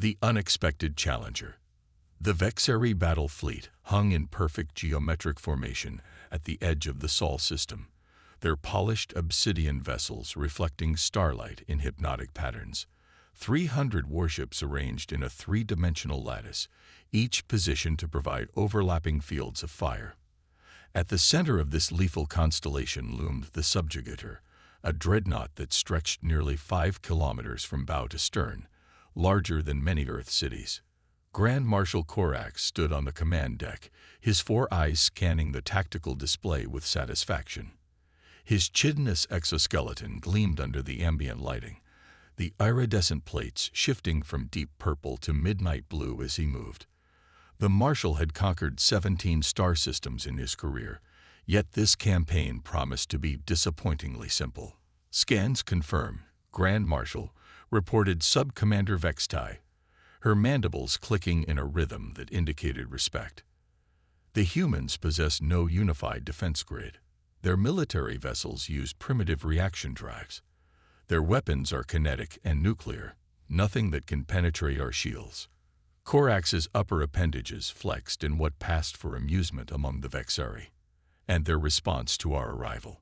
The unexpected challenger. The Vexeri battle fleet hung in perfect geometric formation at the edge of the Sol system, their polished obsidian vessels reflecting starlight in hypnotic patterns. 300 warships arranged in a three-dimensional lattice, each positioned to provide overlapping fields of fire. At the center of this lethal constellation loomed the Subjugator, a dreadnought that stretched nearly 5 kilometers from bow to stern, larger than many Earth cities. Grand Marshal Korax stood on the command deck, his 4 eyes scanning the tactical display with satisfaction. His chitinous exoskeleton gleamed under the ambient lighting, the iridescent plates shifting from deep purple to midnight blue as he moved. The Marshal had conquered 17 star systems in his career, yet this campaign promised to be disappointingly simple. Scans confirm, Grand Marshal reported Sub-Commander Vextai, her mandibles clicking in a rhythm that indicated respect. The humans possess no unified defense grid. Their military vessels use primitive reaction drives. Their weapons are kinetic and nuclear, nothing that can penetrate our shields. Korax's upper appendages flexed in what passed for amusement among the Vexeri, and their response to our arrival.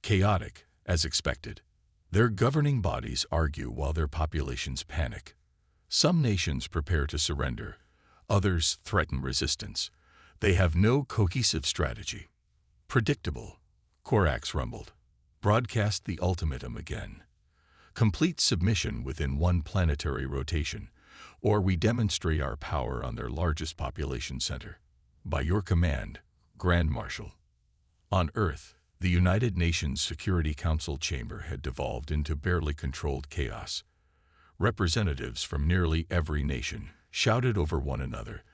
Chaotic, as expected. Their governing bodies argue while their populations panic. Some nations prepare to surrender, others threaten resistance. They have no cohesive strategy. Predictable, Korax rumbled. Broadcast the ultimatum again. Complete submission within 1 planetary rotation, or we demonstrate our power on their largest population center. By your command, Grand Marshal. On Earth, the United Nations Security Council chamber had devolved into barely controlled chaos. Representatives from nearly every nation shouted over one another,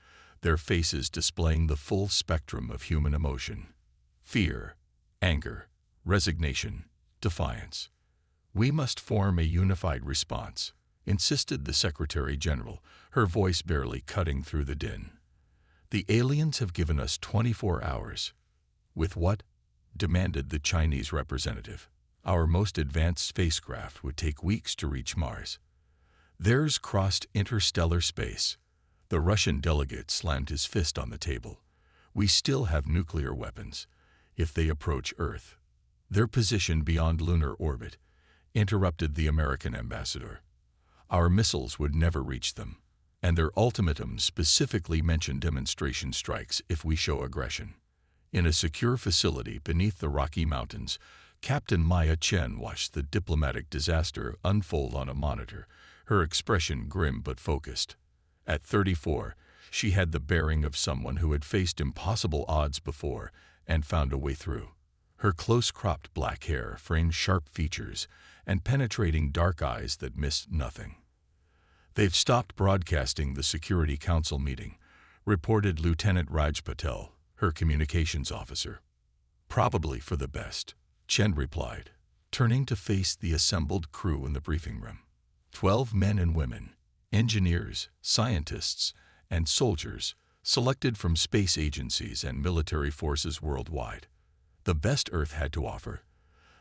their faces displaying the full spectrum of human emotion. Fear, anger, resignation, defiance. We must form a unified response, insisted the Secretary General, her voice barely cutting through the din. The aliens have given us 24 hours. With what? Demanded the Chinese representative. Our most advanced spacecraft would take weeks to reach Mars. Theirs crossed interstellar space. The Russian delegate slammed his fist on the table. We still have nuclear weapons. If they approach Earth, their position beyond lunar orbit, interrupted the American ambassador. Our missiles would never reach them, and their ultimatum specifically mentioned demonstration strikes if we show aggression. In a secure facility beneath the Rocky Mountains, Captain Maya Chen watched the diplomatic disaster unfold on a monitor, her expression grim but focused. At 34, she had the bearing of someone who had faced impossible odds before and found a way through. Her close-cropped black hair framed sharp features and penetrating dark eyes that missed nothing. They've stopped broadcasting the Security Council meeting, reported Lieutenant Raj Patel, her communications officer. Probably for the best, Chen replied, turning to face the assembled crew in the briefing room. 12 men and women, engineers, scientists, and soldiers, selected from space agencies and military forces worldwide. The best Earth had to offer,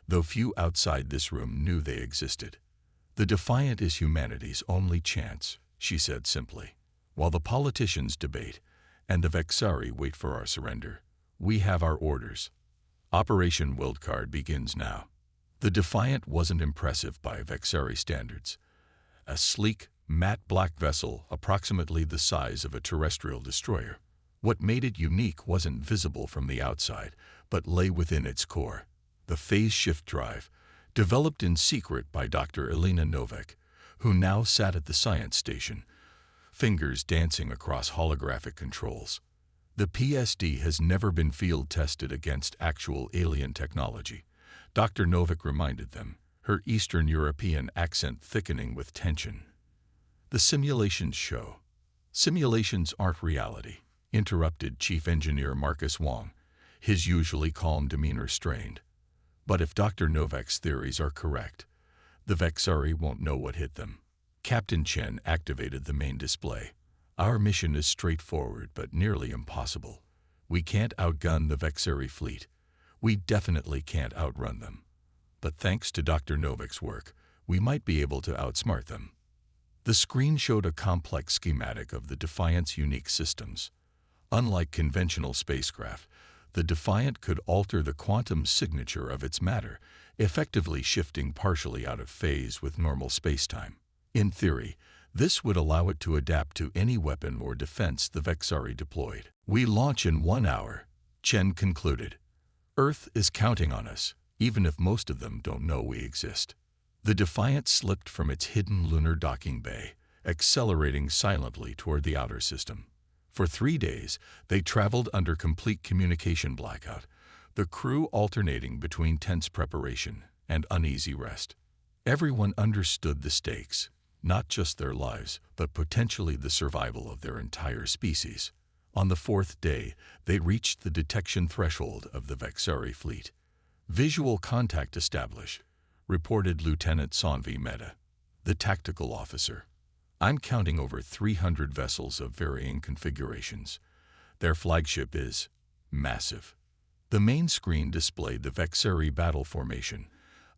though few outside this room knew they existed. The Defiant is humanity's only chance, she said simply. While the politicians debate and the Vexari wait for our surrender, we have our orders. Operation Wildcard begins now. The Defiant wasn't impressive by Vexari standards. A sleek, matte black vessel approximately the size of a terrestrial destroyer. What made it unique wasn't visible from the outside, but lay within its core. The phase shift drive, developed in secret by Dr. Elena Novak, who now sat at the science station, fingers dancing across holographic controls. The PSD has never been field tested against actual alien technology, Dr. Novak reminded them, her Eastern European accent thickening with tension. The simulations show. Simulations aren't reality, interrupted Chief Engineer Marcus Wong, his usually calm demeanor strained. But if Dr. Novak's theories are correct, the Vexari won't know what hit them. Captain Chen activated the main display. Our mission is straightforward but nearly impossible. We can't outgun the Vexari fleet. We definitely can't outrun them. But thanks to Dr. Novak's work, we might be able to outsmart them. The screen showed a complex schematic of the Defiant's unique systems. Unlike conventional spacecraft, the Defiant could alter the quantum signature of its matter, effectively shifting partially out of phase with normal spacetime. In theory, this would allow it to adapt to any weapon or defense the Vexari deployed. "We launch in 1 hour," Chen concluded. "Earth is counting on us, even if most of them don't know we exist." The Defiant slipped from its hidden lunar docking bay, accelerating silently toward the outer system. For 3 days, they traveled under complete communication blackout, the crew alternating between tense preparation and uneasy rest. Everyone understood the stakes, not just their lives, but potentially the survival of their entire species. On the 4th day, they reached the detection threshold of the Vexari fleet. "Visual contact established," reported Lieutenant Sanvi Mehta, the tactical officer. "I'm counting over 300 vessels of varying configurations. Their flagship is massive." The main screen displayed the Vexari battle formation,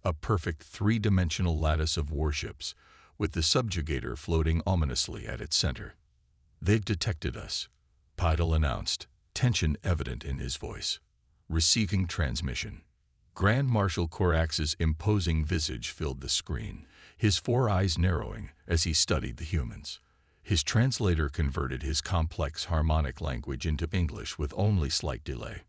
a perfect 3-dimensional lattice of warships, with the subjugator floating ominously at its center. "They've detected us," Pidal announced, tension evident in his voice. "Receiving transmission." Grand Marshal Corax's imposing visage filled the screen, his 4 eyes narrowing as he studied the humans. His translator converted his complex harmonic language into English with only slight delay.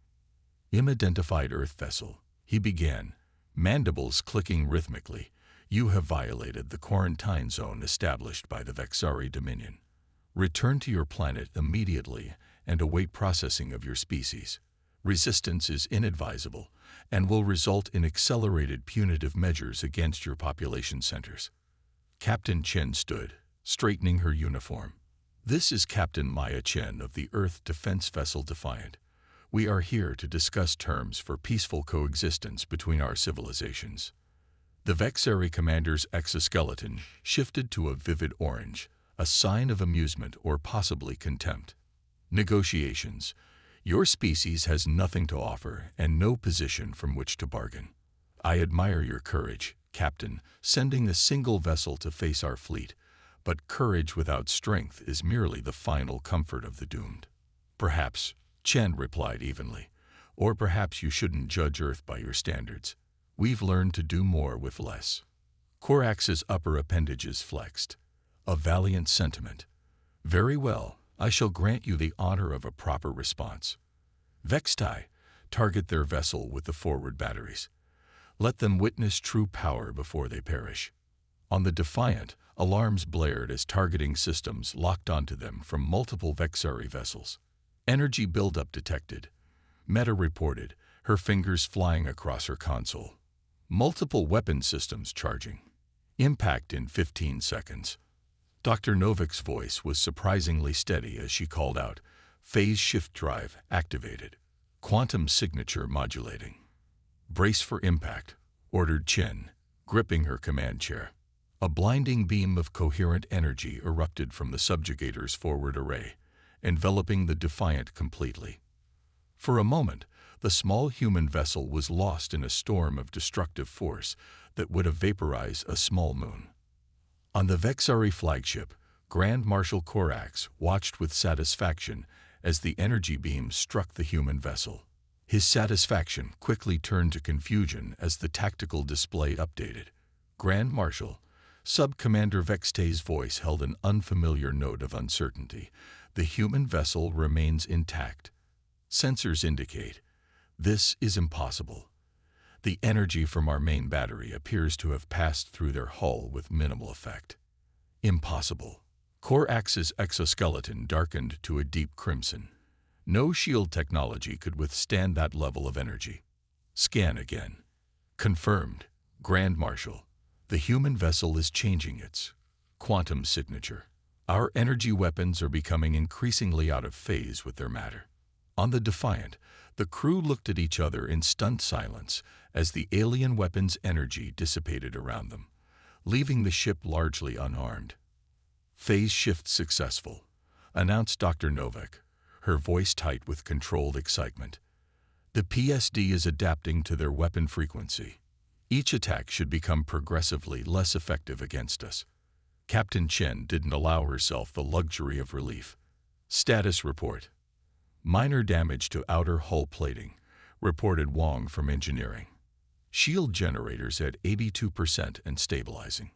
"Unidentified Earth vessel," he began, mandibles clicking rhythmically. "You have violated the quarantine zone established by the Vexari Dominion. Return to your planet immediately and await processing of your species. Resistance is inadvisable and will result in accelerated punitive measures against your population centers." Captain Chen stood, straightening her uniform. "This is Captain Maya Chen of the Earth Defense Vessel Defiant. We are here to discuss terms for peaceful coexistence between our civilizations." The Vexari commander's exoskeleton shifted to a vivid orange, a sign of amusement or possibly contempt. "Negotiations. Your species has nothing to offer and no position from which to bargain. I admire your courage, Captain, sending a single vessel to face our fleet, but courage without strength is merely the final comfort of the doomed." "Perhaps," Chen replied evenly, "or perhaps you shouldn't judge Earth by your standards. We've learned to do more with less." Corax's upper appendages flexed. "A valiant sentiment. Very well, I shall grant you the honor of a proper response. Vextai, target their vessel with the forward batteries. Let them witness true power before they perish." On the Defiant, alarms blared as targeting systems locked onto them from multiple Vexari vessels. "Energy buildup detected," Mehta reported, her fingers flying across her console. "Multiple weapon systems charging. Impact in 15 seconds. Dr. Novik's voice was surprisingly steady as she called out, "Phase shift drive activated. Quantum signature modulating." "Brace for impact," ordered Chen, gripping her command chair. A blinding beam of coherent energy erupted from the subjugator's forward array, enveloping the Defiant completely. For a moment, the small human vessel was lost in a storm of destructive force that would have vaporized a small moon. On the Vexari flagship, Grand Marshal Corax watched with satisfaction as the energy beam struck the human vessel. His satisfaction quickly turned to confusion as the tactical display updated. "Grand Marshal," Sub-Commander Vextay's voice held an unfamiliar note of uncertainty. "The human vessel remains intact. Sensors indicate this is impossible. The energy from our main battery appears to have passed through their hull with minimal effect." "Impossible." Corax's exoskeleton darkened to a deep crimson. No shield technology could withstand that level of energy. "Scan again." "Confirmed, Grand Marshal. The human vessel is changing its quantum signature. Our energy weapons are becoming increasingly out of phase with their matter." On the Defiant, the crew looked at each other in stunned silence as the alien weapon's energy dissipated around them, leaving the ship largely unharmed. "Phase shift successful," announced Dr. Novak, her voice tight with controlled excitement. "The PSD is adapting to their weapon frequency. Each attack should become progressively less effective against us." Captain Chen didn't allow herself the luxury of relief. Status report. Minor damage to outer hull plating, reported Wong from engineering. Shield generators at 82% and stabilizing.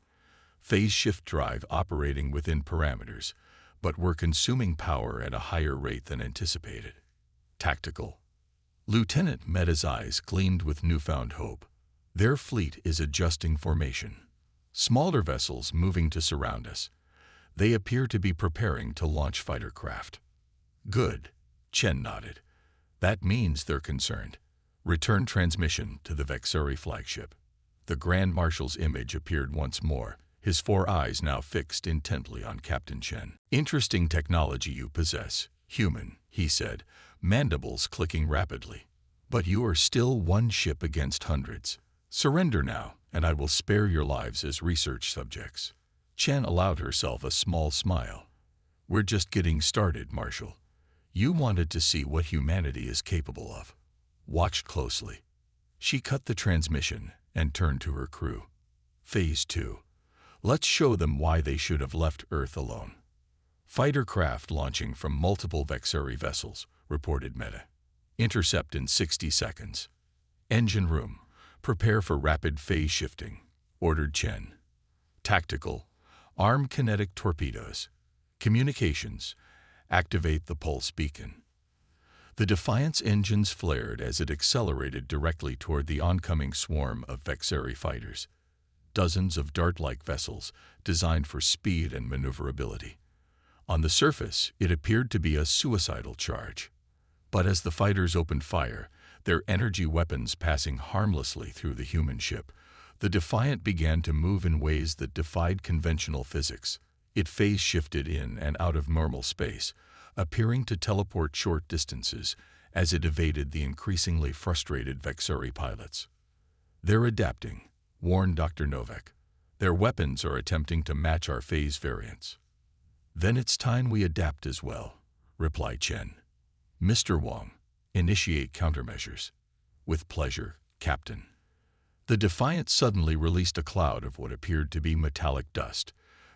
Phase shift drive operating within parameters, but were consuming power at a higher rate than anticipated. Tactical. Lieutenant Meta's eyes gleamed with newfound hope. Their fleet is adjusting formation. Smaller vessels moving to surround us. They appear to be preparing to launch fighter craft. Good. Chen nodded. That means they're concerned. Return transmission to the Vexeri flagship. The Grand Marshal's image appeared once more, his 4 eyes now fixed intently on Captain Chen. Interesting technology you possess, human, he said, mandibles clicking rapidly. But you are still one ship against hundreds. Surrender now, and I will spare your lives as research subjects. Chen allowed herself a small smile. We're just getting started, Marshal. You wanted to see what humanity is capable of. Watch closely. She cut the transmission and turned to her crew. Phase 2. Let's show them why they should have left Earth alone. Fighter craft launching from multiple Vexeri vessels, reported Meta. Intercept in 60 seconds. Engine room. Prepare for rapid phase shifting, ordered Chen. Tactical. Arm kinetic torpedoes. Communications. Activate the pulse beacon. The Defiance engines flared as it accelerated directly toward the oncoming swarm of Vexeri fighters. Dozens of dart-like vessels designed for speed and maneuverability. On the surface, it appeared to be a suicidal charge. But as the fighters opened fire, their energy weapons passing harmlessly through the human ship, the Defiant began to move in ways that defied conventional physics. It phase shifted in and out of normal space, appearing to teleport short distances as it evaded the increasingly frustrated Vexeri pilots. They're adapting, warned Dr. Novak. Their weapons are attempting to match our phase variants. Then it's time we adapt as well, replied Chen. Mr. Wong, initiate countermeasures. With pleasure, Captain. The Defiant suddenly released a cloud of what appeared to be metallic dust.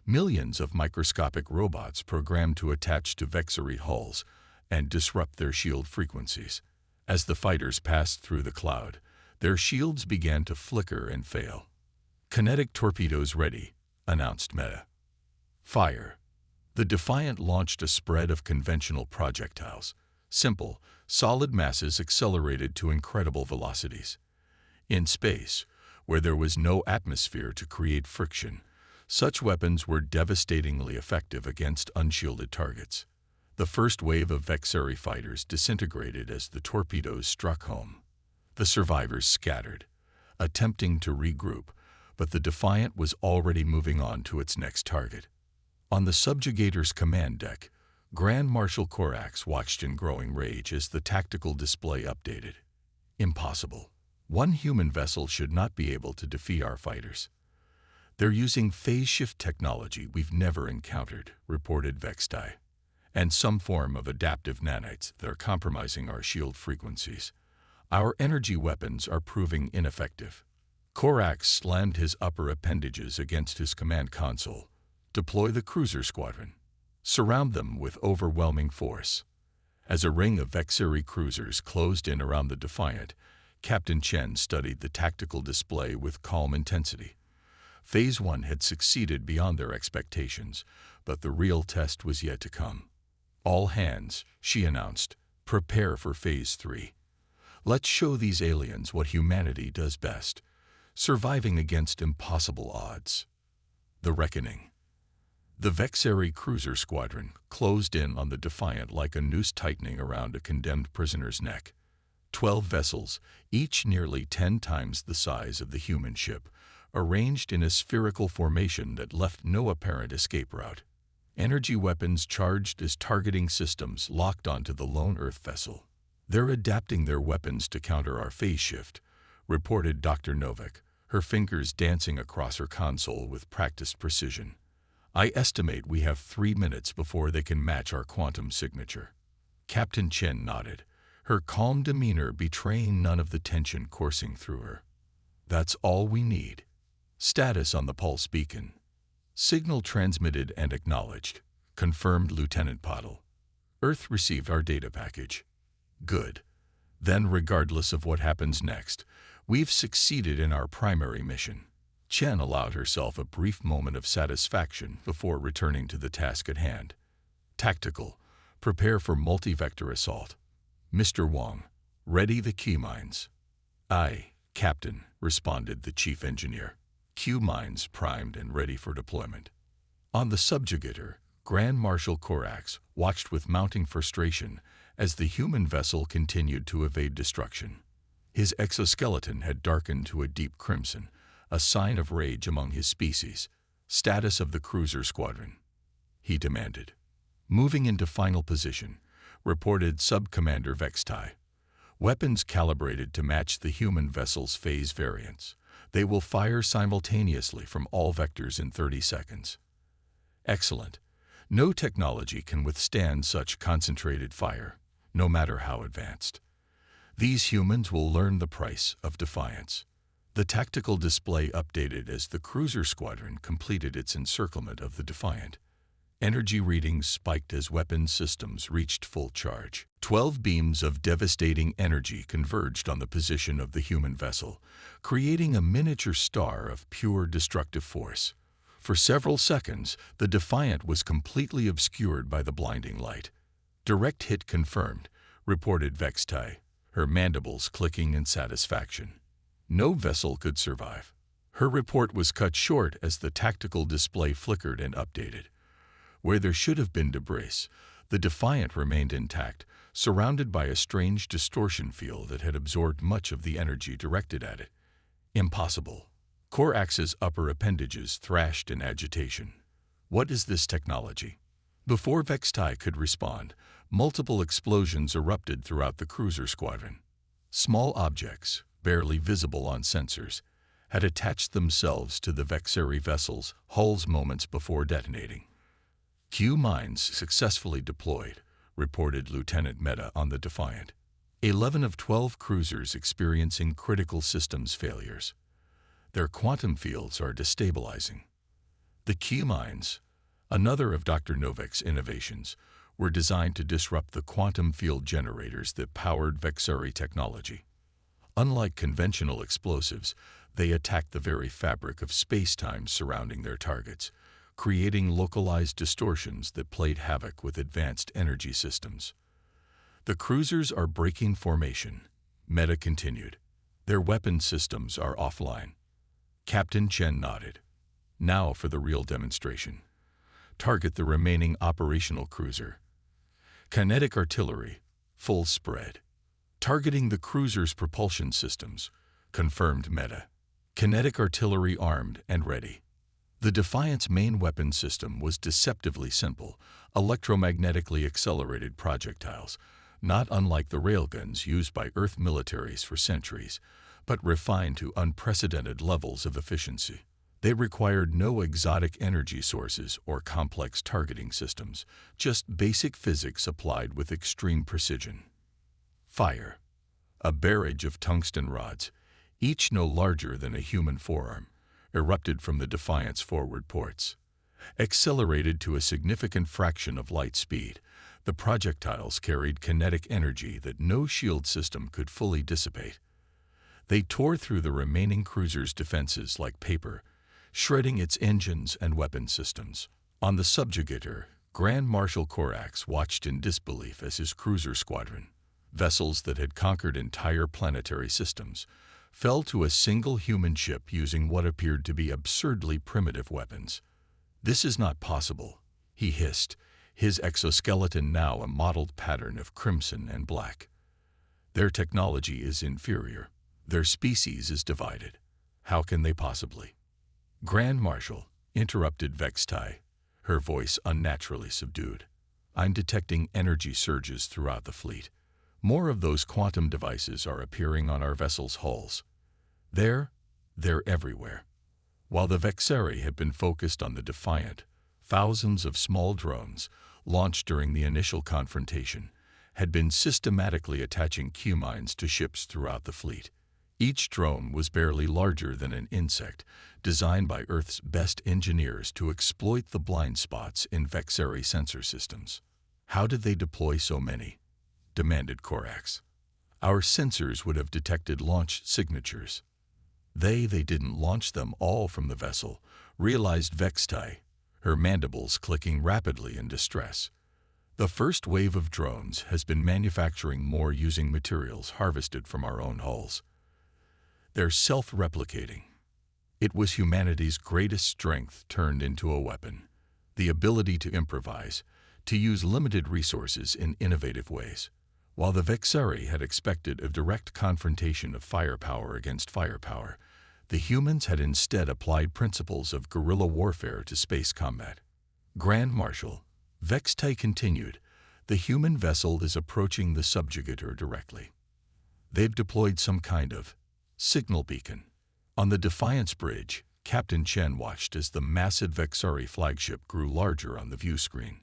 Millions of microscopic robots programmed to attach to Vexeri hulls and disrupt their shield frequencies. As the fighters passed through the cloud, their shields began to flicker and fail. Kinetic torpedoes ready, announced Meta. Fire. The Defiant launched a spread of conventional projectiles. Simple, solid masses accelerated to incredible velocities. In space, where there was no atmosphere to create friction, such weapons were devastatingly effective against unshielded targets. The first wave of Vexeri fighters disintegrated as the torpedoes struck home. The survivors scattered, attempting to regroup, but the Defiant was already moving on to its next target. On the subjugator's command deck, Grand Marshal Korax watched in growing rage as the tactical display updated. Impossible. One human vessel should not be able to defeat our fighters. They're using phase shift technology we've never encountered, reported Vextai, and some form of adaptive nanites that are compromising our shield frequencies. Our energy weapons are proving ineffective. Korax slammed his upper appendages against his command console. Deploy the cruiser squadron. Surround them with overwhelming force. As a ring of Vexeri cruisers closed in around the Defiant, Captain Chen studied the tactical display with calm intensity. Phase 1 had succeeded beyond their expectations, but the real test was yet to come. All hands, she announced, prepare for Phase 3. Let's show these aliens what humanity does best, surviving against impossible odds. The Reckoning. The Vexeri cruiser squadron closed in on the Defiant like a noose tightening around a condemned prisoner's neck. 12 vessels, each nearly 10 times the size of the human ship, arranged in a spherical formation that left no apparent escape route. Energy weapons charged as targeting systems locked onto the lone Earth vessel. They're adapting their weapons to counter our phase shift, reported Dr. Novak, her fingers dancing across her console with practiced precision. I estimate we have 3 minutes before they can match our quantum signature. Captain Chen nodded, her calm demeanor betraying none of the tension coursing through her. That's all we need. Status on the pulse beacon. Signal transmitted and acknowledged. Confirmed, Lieutenant Pottle. Earth received our data package. Good. Then, regardless of what happens next, we've succeeded in our primary mission. Chen allowed herself a brief moment of satisfaction before returning to the task at hand. Tactical. Prepare for multi-vector assault. Mr. Wong. Ready the key mines. Aye, Captain, responded the chief engineer. Q mines primed and ready for deployment. On the subjugator, Grand Marshal Korax watched with mounting frustration as the human vessel continued to evade destruction. His exoskeleton had darkened to a deep crimson, a sign of rage among his species. Status of the cruiser squadron, he demanded. Moving into final position, reported Sub-Commander Vextai. Weapons calibrated to match the human vessel's phase variance. They will fire simultaneously from all vectors in 30 seconds. Excellent. No technology can withstand such concentrated fire, no matter how advanced. These humans will learn the price of defiance. The tactical display updated as the cruiser squadron completed its encirclement of the Defiant. Energy readings spiked as weapon systems reached full charge. 12 beams of devastating energy converged on the position of the human vessel, creating a miniature star of pure destructive force. For several seconds, the Defiant was completely obscured by the blinding light. Direct hit confirmed, reported Vextai, her mandibles clicking in satisfaction. No vessel could survive. Her report was cut short as the tactical display flickered and updated. Where there should have been debris, the Defiant remained intact, surrounded by a strange distortion field that had absorbed much of the energy directed at it. Impossible. Korax's upper appendages thrashed in agitation. What is this technology? Before Vextai could respond, multiple explosions erupted throughout the cruiser squadron. Small objects, barely visible on sensors, had attached themselves to the Vexeri vessel's hulls moments before detonating. Q mines successfully deployed, reported Lieutenant Meta on the Defiant. 11 of 12 cruisers experiencing critical systems failures. Their quantum fields are destabilizing. The Q mines, another of Dr. Novak's innovations, were designed to disrupt the quantum field generators that powered Vexeri technology. Unlike conventional explosives, they attacked the very fabric of space-time surrounding their targets, creating localized distortions that played havoc with advanced energy systems. The cruisers are breaking formation, Meta continued. Their weapon systems are offline. Captain Chen nodded. Now for the real demonstration. Target the remaining operational cruiser. Kinetic artillery, full spread. Targeting the cruiser's propulsion systems, confirmed Meta. Kinetic artillery armed and ready. The Defiant's main weapon system was deceptively simple, electromagnetically accelerated projectiles, not unlike the railguns used by Earth militaries for centuries, but refined to unprecedented levels of efficiency. They required no exotic energy sources or complex targeting systems, just basic physics applied with extreme precision. Fire. A barrage of tungsten rods, each no larger than a human forearm, erupted from the Defiant's forward ports. Accelerated to a significant fraction of light speed, the projectiles carried kinetic energy that no shield system could fully dissipate. They tore through the remaining cruiser's defenses like paper, shredding its engines and weapon systems. On the subjugator, Grand Marshal Korax watched in disbelief as his cruiser squadron, vessels that had conquered entire planetary systems, fell to a single human ship using what appeared to be absurdly primitive weapons. This is not possible, he hissed, his exoskeleton now a mottled pattern of crimson and black. Their technology is inferior. Their species is divided. How can they possibly? Grand Marshal, interrupted Vextai, her voice unnaturally subdued. I'm detecting energy surges throughout the fleet. More of those quantum devices are appearing on our vessel's hulls. They're everywhere. While the Vexeri have been focused on the Defiant, thousands of small drones, launched during the initial confrontation, had been systematically attaching Q-mines to ships throughout the fleet. Each drone was barely larger than an insect, designed by Earth's best engineers to exploit the blind spots in Vexeri sensor systems. "How did they deploy so many?" demanded Corax. "Our sensors would have detected launch signatures." They didn't launch them all from the vessel," realized Vextai, her mandibles clicking rapidly in distress. "The first wave of drones has been manufacturing more using materials harvested from our own hulls. They're self-replicating." It was humanity's greatest strength turned into a weapon, the ability to improvise, to use limited resources in innovative ways. While the Vexeri had expected a direct confrontation of firepower against firepower, the humans had instead applied principles of guerrilla warfare to space combat. "Grand Marshal," Vextai continued, "the human vessel is approaching the subjugator directly. They've deployed some kind of signal beacon." On the Defiance bridge, Captain Chen watched as the massive Vexeri flagship grew larger on the view screen.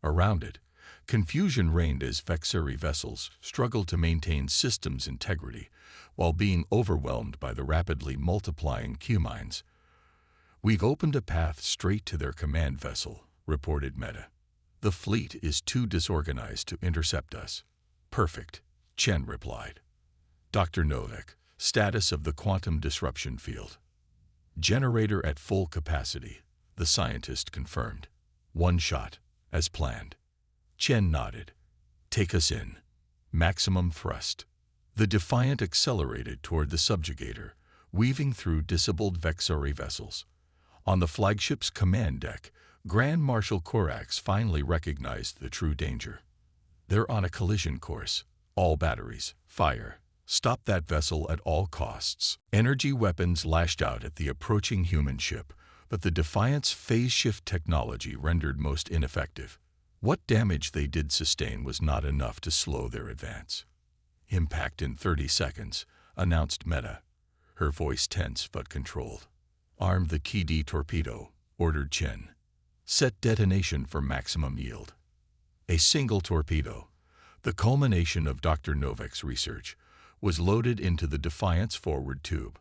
Around it, confusion reigned as Vexeri vessels struggled to maintain systems integrity while being overwhelmed by the rapidly multiplying Q-mines. "We've opened a path straight to their command vessel," reported Meta. "The fleet is too disorganized to intercept us." "Perfect," Chen replied. "Dr. Novak, status of the quantum disruption field." "Generator at full capacity," the scientist confirmed. "One shot, as planned." Chen nodded. "Take us in." Maximum thrust. The Defiant accelerated toward the subjugator, weaving through disabled Vexeri vessels. On the flagship's command deck, Grand Marshal Corax finally recognized the true danger. "They're on a collision course. All batteries, fire. Stop that vessel at all costs." Energy weapons lashed out at the approaching human ship, but the Defiant's phase shift technology rendered most ineffective. What damage they did sustain was not enough to slow their advance. "Impact in 30 seconds, announced Meta, her voice tense but controlled. "Arm the Ki-D torpedo," ordered Chen. "Set detonation for maximum yield." A single torpedo, the culmination of Dr. Novak's research, was loaded into the Defiant's forward tube.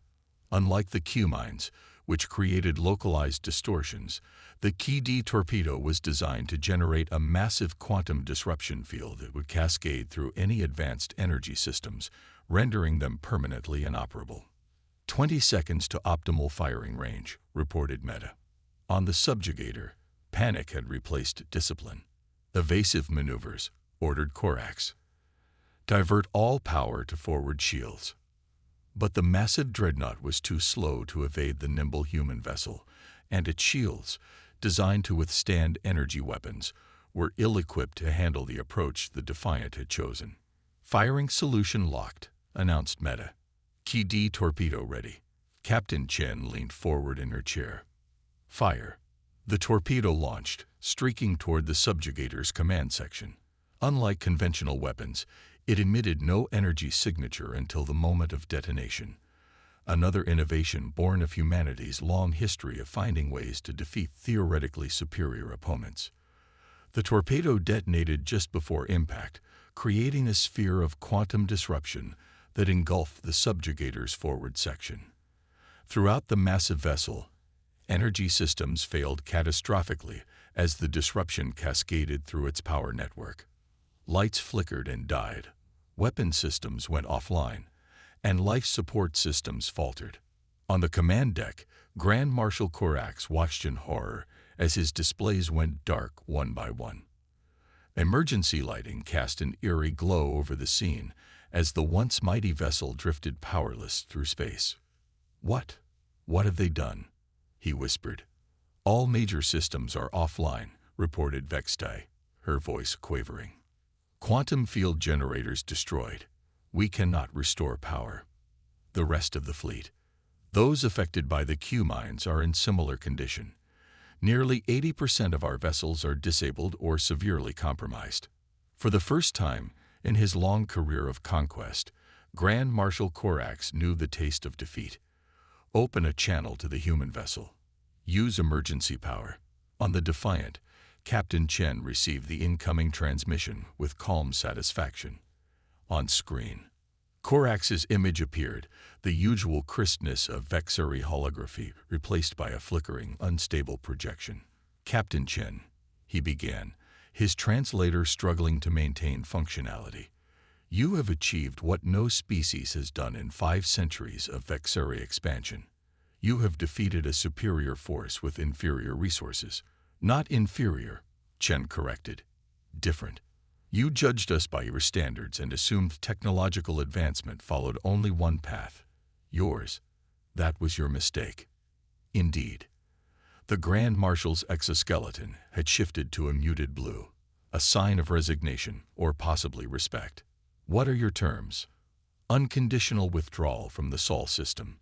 Unlike the Q-mines, which created localized distortions, the Ki-D torpedo was designed to generate a massive quantum disruption field that would cascade through any advanced energy systems, rendering them permanently inoperable. 20 seconds to optimal firing range, reported Meta. On the subjugator, panic had replaced discipline. "Evasive maneuvers," ordered Corax. "Divert all power to forward shields." But the massive dreadnought was too slow to evade the nimble human vessel, and its shields, designed to withstand energy weapons, were ill-equipped to handle the approach the Defiant had chosen. "Firing solution locked," announced Meta. "Ki-D torpedo ready." Captain Chen leaned forward in her chair. "Fire." The torpedo launched, streaking toward the subjugator's command section. Unlike conventional weapons, it emitted no energy signature until the moment of detonation, another innovation born of humanity's long history of finding ways to defeat theoretically superior opponents. The torpedo detonated just before impact, creating a sphere of quantum disruption that engulfed the subjugator's forward section. Throughout the massive vessel, energy systems failed catastrophically as the disruption cascaded through its power network. Lights flickered and died. Weapon systems went offline, and life support systems faltered. On the command deck, Grand Marshal Corax watched in horror as his displays went dark one by one. Emergency lighting cast an eerie glow over the scene as the once mighty vessel drifted powerless through space. "What have they done?" he whispered. "All major systems are offline," reported Vextai, her voice quavering. "Quantum field generators destroyed. We cannot restore power." The rest of the fleet, those affected by the Q-mines, are in similar condition. Nearly 80% of our vessels are disabled or severely compromised. For the first time in his long career of conquest, Grand Marshal Corax knew the taste of defeat. Open a channel to the human vessel. Use emergency power. On the Defiant, Captain Chen received the incoming transmission with calm satisfaction. On screen, Corax's image appeared, the usual crispness of Vexari holography replaced by a flickering, unstable projection. "Captain Chen," he began, his translator struggling to maintain functionality. "You have achieved what no species has done in 5 centuries of Vexari expansion. You have defeated a superior force with inferior resources." "Not inferior," Chen corrected. "Different. You judged us by your standards and assumed technological advancement followed only one path. Yours. That was your mistake." Indeed. The Grand Marshal's exoskeleton had shifted to a muted blue, a sign of resignation or possibly respect. "What are your terms?" "Unconditional withdrawal from the Sol system.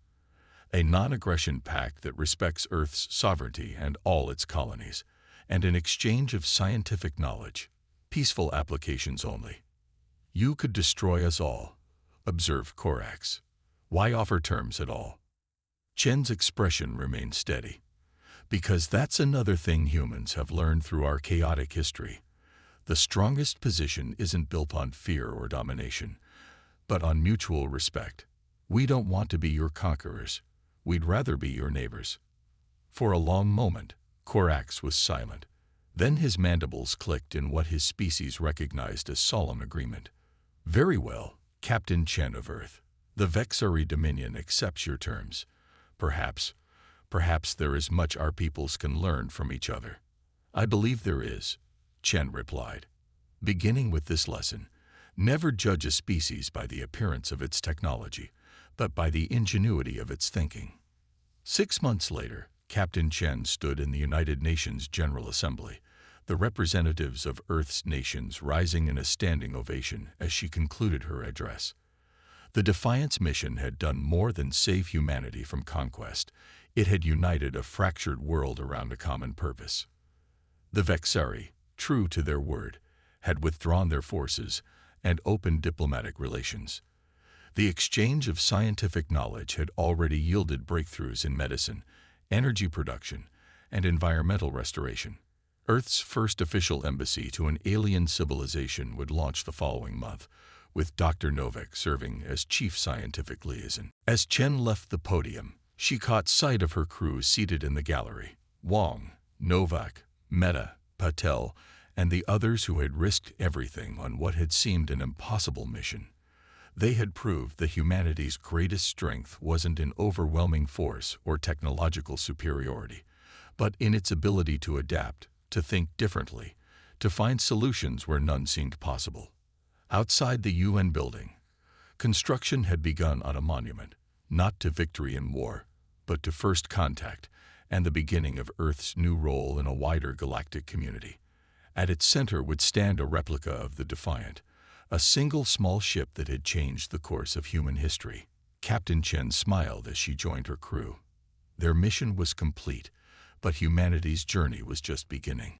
A non-aggression pact that respects Earth's sovereignty and all its colonies, and an exchange of scientific knowledge. Peaceful applications only." "You could destroy us all," observed Corax. "Why offer terms at all?" Chen's expression remained steady. "Because that's another thing humans have learned through our chaotic history. The strongest position isn't built on fear or domination, but on mutual respect. We don't want to be your conquerors. We'd rather be your neighbors." For a long moment, Corax was silent. Then his mandibles clicked in what his species recognized as solemn agreement. "Very well, Captain Chen of Earth. The Vexari Dominion accepts your terms. Perhaps there is much our peoples can learn from each other." "I believe there is," Chen replied. "Beginning with this lesson, never judge a species by the appearance of its technology, but by the ingenuity of its thinking." 6 months later, Captain Chen stood in the United Nations General Assembly, the representatives of Earth's nations rising in a standing ovation as she concluded her address. The Defiance mission had done more than save humanity from conquest. It had united a fractured world around a common purpose. The Vexari, true to their word, had withdrawn their forces and opened diplomatic relations. The exchange of scientific knowledge had already yielded breakthroughs in medicine, energy production, and environmental restoration. Earth's first official embassy to an alien civilization would launch the following month, with Dr. Novak serving as chief scientific liaison. As Chen left the podium, she caught sight of her crew seated in the gallery. Wang, Novak, Mehta, Patel, and the others who had risked everything on what had seemed an impossible mission. They had proved that humanity's greatest strength wasn't in overwhelming force or technological superiority, but in its ability to adapt, to think differently, to find solutions where none seemed possible. Outside the UN building, construction had begun on a monument, not to victory in war, but to first contact and the beginning of Earth's new role in a wider galactic community. At its center would stand a replica of the Defiant, a single small ship that had changed the course of human history. Captain Chen smiled as she joined her crew. Their mission was complete, but humanity's journey was just beginning.